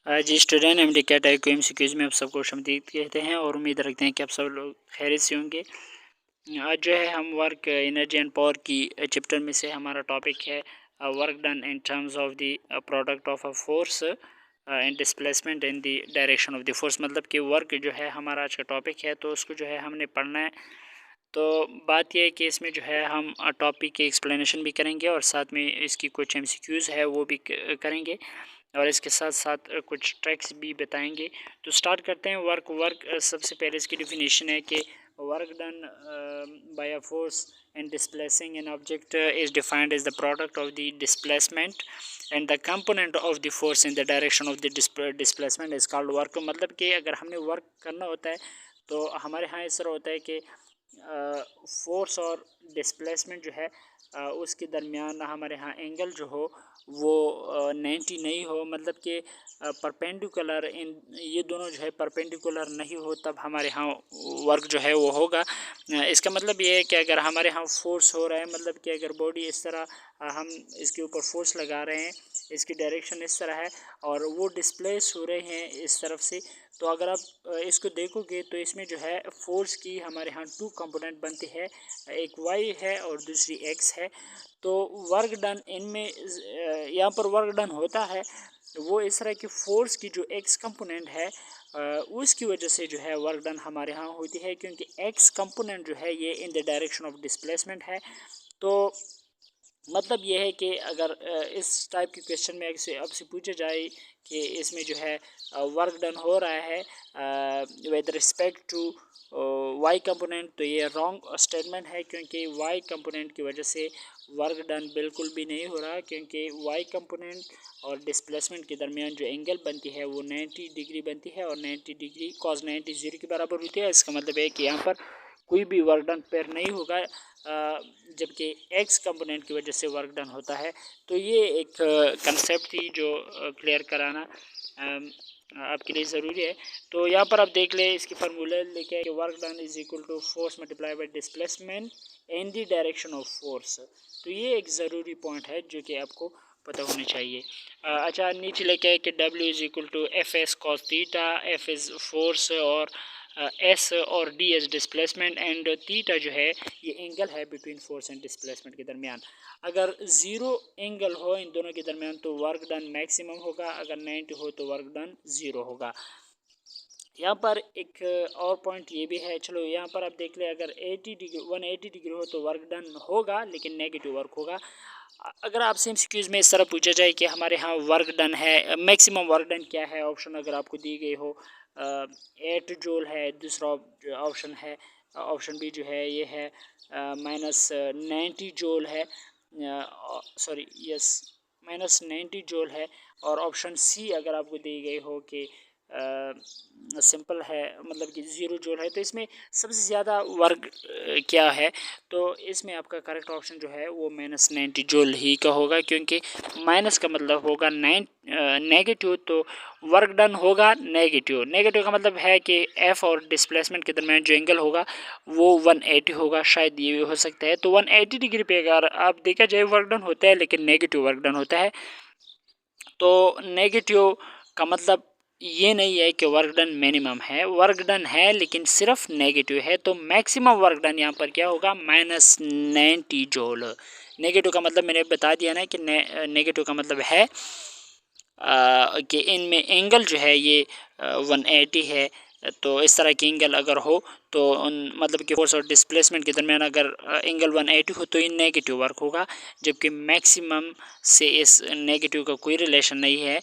जी student, M D cat आई MCQs में आप सबको खुशामदीद कहते हैं और उम्मीद रखते हैं कि आप सब लोग खैरियत से होंगे। आज जो है हम वर्क एनर्जी एंड पावर की चैप्टर में से हमारा टॉपिक है work done in terms of the product of a force and displacement in the direction of the force. मतलब कि वर्क जो है हमारा आज का टॉपिक है, तो उसको जो है हमने पढ़ना है। तो बात यह है कि इसमें जो है हम टॉपिक की एक्सप्लेनेशन भी करेंगे और साथ में इसकी कुछ MCQs है वो भी करेंगे और इसके साथ साथ कुछ ट्रैक्स भी बताएंगे। तो स्टार्ट करते हैं। वर्क सबसे पहले इसकी डिफिनीशन है कि work done by a force and displacing an object is defined as the product of the displacement and the component of the force in the direction of the displacement is called work. मतलब कि अगर हमने work करना होता है तो हमारे यहाँ इस तरह होता है कि फोर्स और डिस्प्लेसमेंट जो है उसके दरमियान हमारे यहाँ एंगल जो हो वो 90 नहीं हो, मतलब कि परपेंडिकुलर इन ये दोनों जो है परपेंडिकुलर नहीं हो, तब हमारे यहाँ वर्क जो है वो होगा। इसका मतलब ये है कि अगर हमारे यहाँ फोर्स हो रहा है, मतलब कि अगर बॉडी इस तरह हम इसके ऊपर फोर्स लगा रहे हैं, इसकी डायरेक्शन इस तरह है और वो डिस्प्लेस हो रहे हैं इस तरफ से, तो अगर आप इसको देखोगे तो इसमें जो है फोर्स की हमारे यहाँ 2 कंपोनेंट बनती है, एक वाई है और दूसरी एक्स है। तो वर्क डन इनमें यहाँ पर वर्क डन होता है वो इस तरह की फोर्स की जो एक्स कंपोनेंट है उसकी वजह से जो है वर्क डन हमारे यहाँ होती है, क्योंकि एक्स कंपोनेंट जो है ये इन द डायरेक्शन ऑफ डिस्प्लेसमेंट है। तो मतलब ये है कि अगर इस टाइप के क्वेश्चन में आपसे पूछा जाए कि इसमें जो है वर्क डन हो रहा है with respect to Y component, तो ये रॉन्ग स्टेटमेंट है, क्योंकि वाई कंपोनेंट की वजह से वर्क डन बिल्कुल भी नहीं हो रहा, क्योंकि वाई कंपोनेंट और डिस्प्लेसमेंट के दरमियान जो एंगल बनती है वो 90 डिग्री बनती है और 90 डिग्री cos 90 0 के बराबर होती है। इसका मतलब है कि यहाँ पर कोई भी वर्क डन पेयर नहीं होगा, जबकि एक्स कंपोनेंट की वजह से वर्क डन होता है। तो ये एक कंसेप्ट थी जो क्लियर कराना आपके लिए ज़रूरी है। तो यहाँ पर आप देख लें, इसकी फार्मूला लेके कि work done is equal to force multiply by displacement in the direction of force. तो ये एक ज़रूरी पॉइंट है जो कि आपको पता होना चाहिए। अच्छा, नीचे लेके कि W is equal to F S cos theta, F is force और एस और D S displacement and theta जो है ये एंगल है बिटवीन फोर्स एंड डिस्प्लेसमेंट के दरमियान। अगर ज़ीरो एंगल हो इन दोनों के दरमियान तो वर्क डन मैक्सिमम होगा, अगर 90 हो तो वर्क डन ज़ीरो होगा। यहाँ पर एक और पॉइंट ये भी है, चलो यहाँ पर आप देख लें, अगर 80 डिग्री 180 डिग्री हो तो वर्क डन होगा लेकिन नेगेटिव वर्क होगा। अगर आपसे MCQs में इस तरह पूछा जाए कि हमारे यहाँ वर्क डन है, मैक्सिमम वर्क डन क्या है, ऑप्शन अगर आपको दी गई हो 8 जूल है, दूसरा ऑप्शन है ऑप्शन बी जो है ये है -90 जूल है, सॉरी यस -90 जूल है, और ऑप्शन सी अगर आपको दी गई हो कि सिंपल है, मतलब कि 0 जूल है। तो इसमें सबसे ज़्यादा वर्क क्या है, तो इसमें आपका करेक्ट ऑप्शन जो है वो -90 जूल ही का होगा, क्योंकि माइनस का मतलब होगा नेगेटिव, तो वर्क डन होगा नेगेटिव। नेगेटिव का मतलब है कि एफ और डिस्प्लेसमेंट के दरमियान जो एंगल होगा वो 180 होगा, शायद ये भी हो सकता है। तो 180 डिग्री पे अगर आप देखा जाए वर्क डन होता है लेकिन नेगेटिव वर्क डन होता है। तो नेगेटिव का मतलब ये नहीं है कि वर्क डन मिनिमम है, वर्क डन है लेकिन सिर्फ नेगेटिव है। तो मैक्सिमम वर्क डन यहाँ पर क्या होगा, -90 जूल। नेगेटिव का मतलब मैंने बता दिया ना कि नेगेटिव का मतलब है कि इनमें एंगल जो है ये 180 है। तो इस तरह की एंगल अगर हो तो मतलब कि फोर्स और डिस्प्लेसमेंट के दरमियान अगर एंगल 180 हो तो ये नेगेटिव वर्क होगा, जबकि मैक्सिमम से इस नेगेटिव का कोई रिलेशन नहीं है।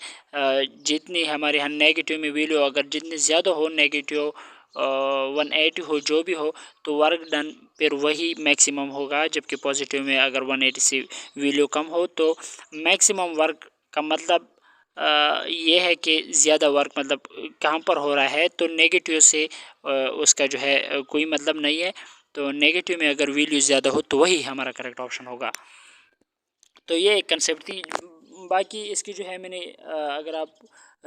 जितनी हमारे यहाँ नेगेटिव में वैल्यू अगर जितनी ज़्यादा हो, नेगेटिव 180 हो, जो भी हो, तो वर्क डन फिर वही मैक्सिमम होगा, जबकि पॉजिटिव में अगर 180 से वैल्यू कम हो तो मैक्सिमम वर्क का मतलब ये है कि ज़्यादा वर्क मतलब कहाँ पर हो रहा है, तो नेगेटिव से उसका जो है कोई मतलब नहीं है। तो नेगेटिव में अगर वैल्यू ज़्यादा हो तो वही हमारा करेक्ट ऑप्शन होगा। तो ये एक कंसेप्ट थी। बाकी इसकी जो है मैंने अगर आप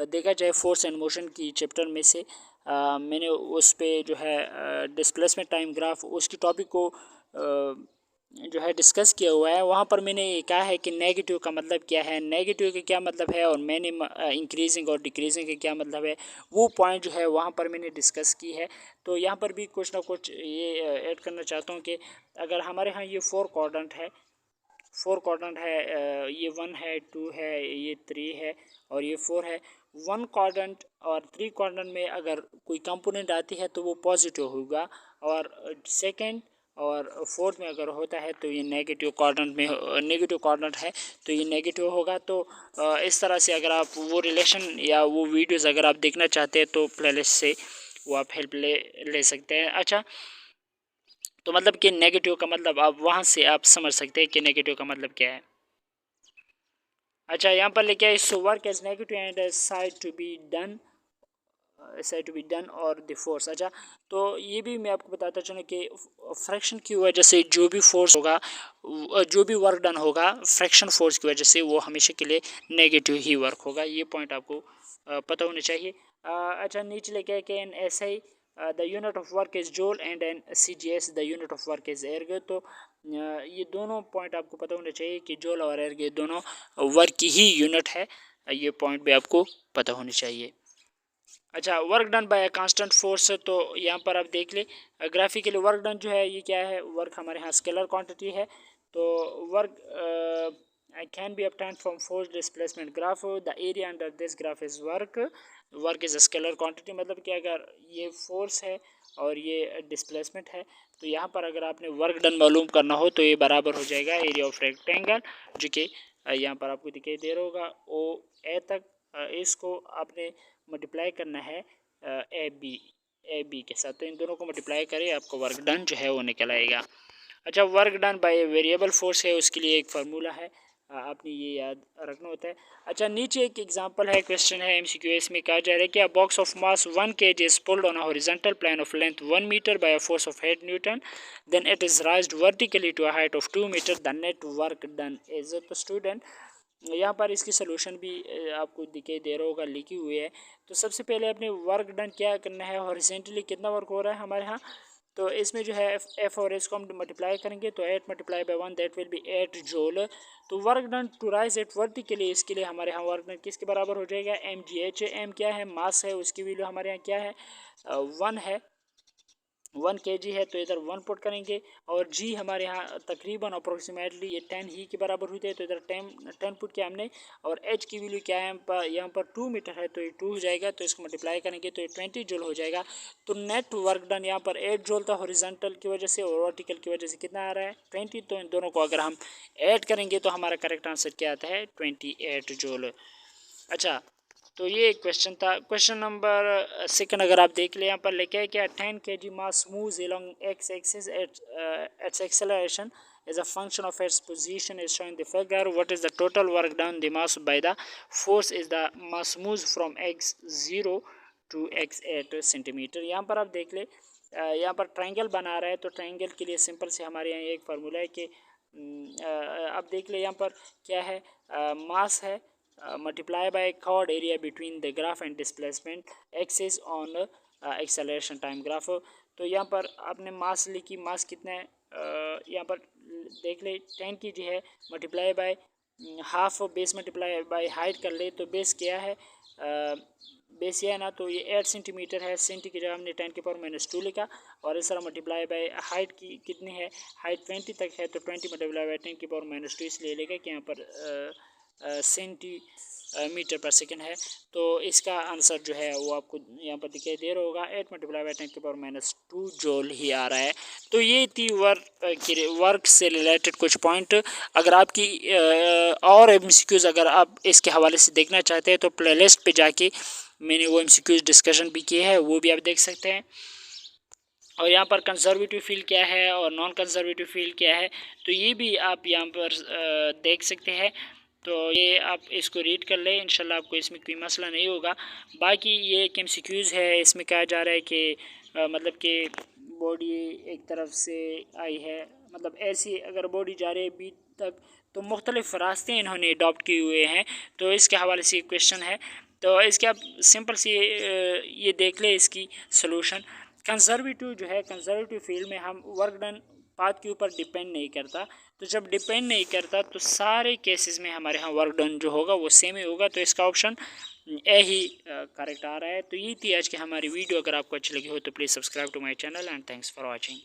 देखा जाए फोर्स एंड मोशन की चैप्टर में से मैंने उस पे जो है डिस्प्लेसमेंट टाइम ग्राफ उसकी टॉपिक को जो है डिस्कस किया हुआ है, वहाँ पर मैंने ये कहा है कि नेगेटिव का मतलब क्या है, नेगेटिव का क्या मतलब है, और मिनिमम इंक्रीजिंग और डिक्रीजिंग का क्या मतलब है, वो पॉइंट जो है वहाँ पर मैंने डिस्कस की है। तो यहाँ पर भी कुछ ना कुछ ये ऐड करना चाहता हूँ कि अगर हमारे यहाँ ये 4 क्वाड्रेंट है, 4 क्वाड्रेंट है, ये 1 है, 2 है, ये 3 है और ये 4 है। 1 क्वाड्रेंट और 3 क्वाड्रेंट में अगर कोई कंपोनेंट आती है तो वो पॉजिटिव होगा, और सेकंड और फोर्थ में अगर होता है तो ये नेगेटिव क्वाड्रेंट में, नेगेटिव क्वाड्रेंट है तो ये नेगेटिव होगा। तो इस तरह से अगर आप वो रिलेशन या वो वीडियोस अगर आप देखना चाहते हैं तो प्लेलिस्ट से वो आप हेल्प ले सकते हैं। अच्छा, तो मतलब कि नेगेटिव का मतलब आप वहाँ से आप समझ सकते हैं कि नेगेटिव का मतलब क्या है। अच्छा, यहाँ पर लिखा है so work as negative and said to be done, said to be done और द फोर्स। अच्छा, तो ये भी मैं आपको बताता चलूँ कि फ्रैक्शन की वजह से जो भी फोर्स होगा, जो भी वर्क डन होगा फ्रैक्शन फोर्स की वजह से, वो हमेशा के लिए नेगेटिव ही वर्क होगा। ये पॉइंट आपको पता होना चाहिए। अच्छा, नीचे लिखा है कि in S I the unit of work is joule and in C G S the unit of work is erg. तो ये दोनों पॉइंट आपको पता होना चाहिए कि जूल और एर्ग ये दोनों वर्क की ही यूनिट है। ये पॉइंट भी आपको पता होनी चाहिए। अच्छा, work done bye constant force, तो यहाँ पर आप देख ले ग्राफिकली वर्क डन जो है ये क्या है, वर्क हमारे यहाँ स्केलर क्वांटिटी है। तो work can be obtained from force displacement graph, the area under this graph is work, work is a scalar quantity. मतलब कि अगर ये फोर्स है और ये डिस्प्लेसमेंट है, तो यहाँ पर अगर आपने वर्क डन मालूम करना हो तो ये बराबर हो जाएगा एरिया ऑफ रेक्टेंगल, जो कि यहाँ पर आपको दिखाई दे रहा होगा ओ ए तक। इसको आपने मल्टीप्लाई करना है ए बी के साथ, तो इन दोनों को मल्टीप्लाई करें आपको वर्क डन जो है वो निकल आएगा। अच्छा, work done by variable force है, उसके लिए एक फार्मूला है, आपने ये याद रखना होता है। अच्छा, नीचे एक एग्जांपल है, क्वेश्चन है एमसीक्यू, इसमें कहा जा रहा है कि a box of mass 1 kg is pulled on a horizontal plane of length 1 metre by a force of 8 newton, then it is raised vertically to a height of 2 metre, the net work done is. तो student, यहाँ पर इसकी solution भी आपको दिखाई दे रहा होगा, लिखी हुई है। तो सबसे पहले अपने वर्क डन क्या करना है, हॉरिजॉन्टली कितना वर्क हो रहा है हमारे यहाँ, तो इसमें जो है एफ और एस को हम मल्टीप्लाई करेंगे तो 8 multiply by 1 that will be 8 joule. तो work done to raise eight vertically, इसके लिए हमारे यहाँ वर्क डन किसके बराबर हो जाएगा, एम जी एच। एम क्या है, मास है, उसकी वैल्यू हमारे यहाँ क्या है, 1 है, 1 kg है, तो इधर 1 पुट करेंगे, और जी हमारे यहाँ तकरीबन अप्रोक्सीमेटली ये 10 ही के बराबर हुई है, तो इधर 10 पुट किया हमने, और एच की वैल्यू क्या है यहाँ पर 2 मीटर है, तो ये 2 हो जाएगा, तो इसको मल्टीप्लाई करेंगे तो ये 20 जूल हो जाएगा। तो नेट वर्क डन यहाँ पर 8 जूल था हॉरिजॉन्टल की वजह से, और वर्टिकल की वजह से कितना आ रहा है 20। तो इन दोनों को अगर हम ऐड करेंगे तो हमारा करेक्ट आंसर क्या आता है 28 जूल। अच्छा, तो ये एक क्वेश्चन था। क्वेश्चन नंबर सेकंड अगर आप देख ले, यहाँ पर लेके क्या 10 kg mass moves along x axis at its acceleration as a function of its position is shown in the figure. What is the total work done the mass by the force is the mass moves from x0 to x8 centimetre. यहाँ पर आप देख ले, यहाँ पर triangle बना रहा है, तो ट्रायंगल के लिए सिंपल से हमारे यहाँ एक फार्मूला है कि आप देख ले यहाँ पर क्या है, मास है multiply by chord area between the graph and displacement axis on acceleration time graph। तो यहाँ पर आपने मास लिखी, मास कितना है, यहाँ पर देख ले 10 kg है, multiply by half base multiply by height कर ले, तो बेस क्या है, बेस ये है ना, तो ये 8 सेंटीमीटर है, सेंटी की जगह हमने 10 के पावर -2 लिखा, और इस तरह मल्टीप्लाई बाय हाइट की कितनी है, हाइट 20 तक है, तो 20 मल्टीप्लाई बाय 10 की पावर -2 इसलिए लेगा कि यहाँ पर सेंटीमीटर पर सेकेंड है। तो इसका आंसर जो है वो आपको यहाँ पर दिखाई दे रहा होगा, 8 मल्टीप्लाई बाई 10 के पावर -2 जूल ही आ रहा है। तो ये थी वर्क से रिलेटेड कुछ पॉइंट। अगर आपकी और एमसीक्यूज़ अगर आप इसके हवाले से देखना चाहते हैं तो प्लेलिस्ट पे जाके मैंने वो एमसीक्यूज़ डिस्कशन भी किए हैं, वो भी आप देख सकते हैं। और यहाँ पर कंजर्वेटिव फील्ड क्या है और नॉन कंजर्वेटिव फील्ड क्या है, तो ये भी आप यहाँ पर देख सकते हैं। तो ये आप इसको रीड कर लें, इंशाल्लाह आपको इसमें कोई मसला नहीं होगा। बाकी ये एक एमसीक्यूज़ है, इसमें कहा जा रहा है कि मतलब कि बॉडी एक तरफ से आई है, मतलब ऐसी अगर बॉडी जा रही है बी तक, तो मुख्तलिफ रास्ते इन्होंने अडॉप्ट किए हुए हैं। तो इसके हवाले से क्वेश्चन है, तो इसके आप सिंपल सी ये देख लें इसकी सलूशन। कंजर्वेटिव जो है, कंजर्वेटिव फील्ड में हम वर्क डन पाथ के ऊपर डिपेंड नहीं करता। तो जब डिपेंड नहीं करता तो सारे केसेस में हमारे यहाँ वर्क डन जो होगा वो सेम ही होगा। तो इसका ऑप्शन ए ही करेक्ट आ रहा है। तो ये थी आज की हमारी वीडियो। अगर आपको अच्छी लगी हो तो please subscribe to my channel and thanks for watching.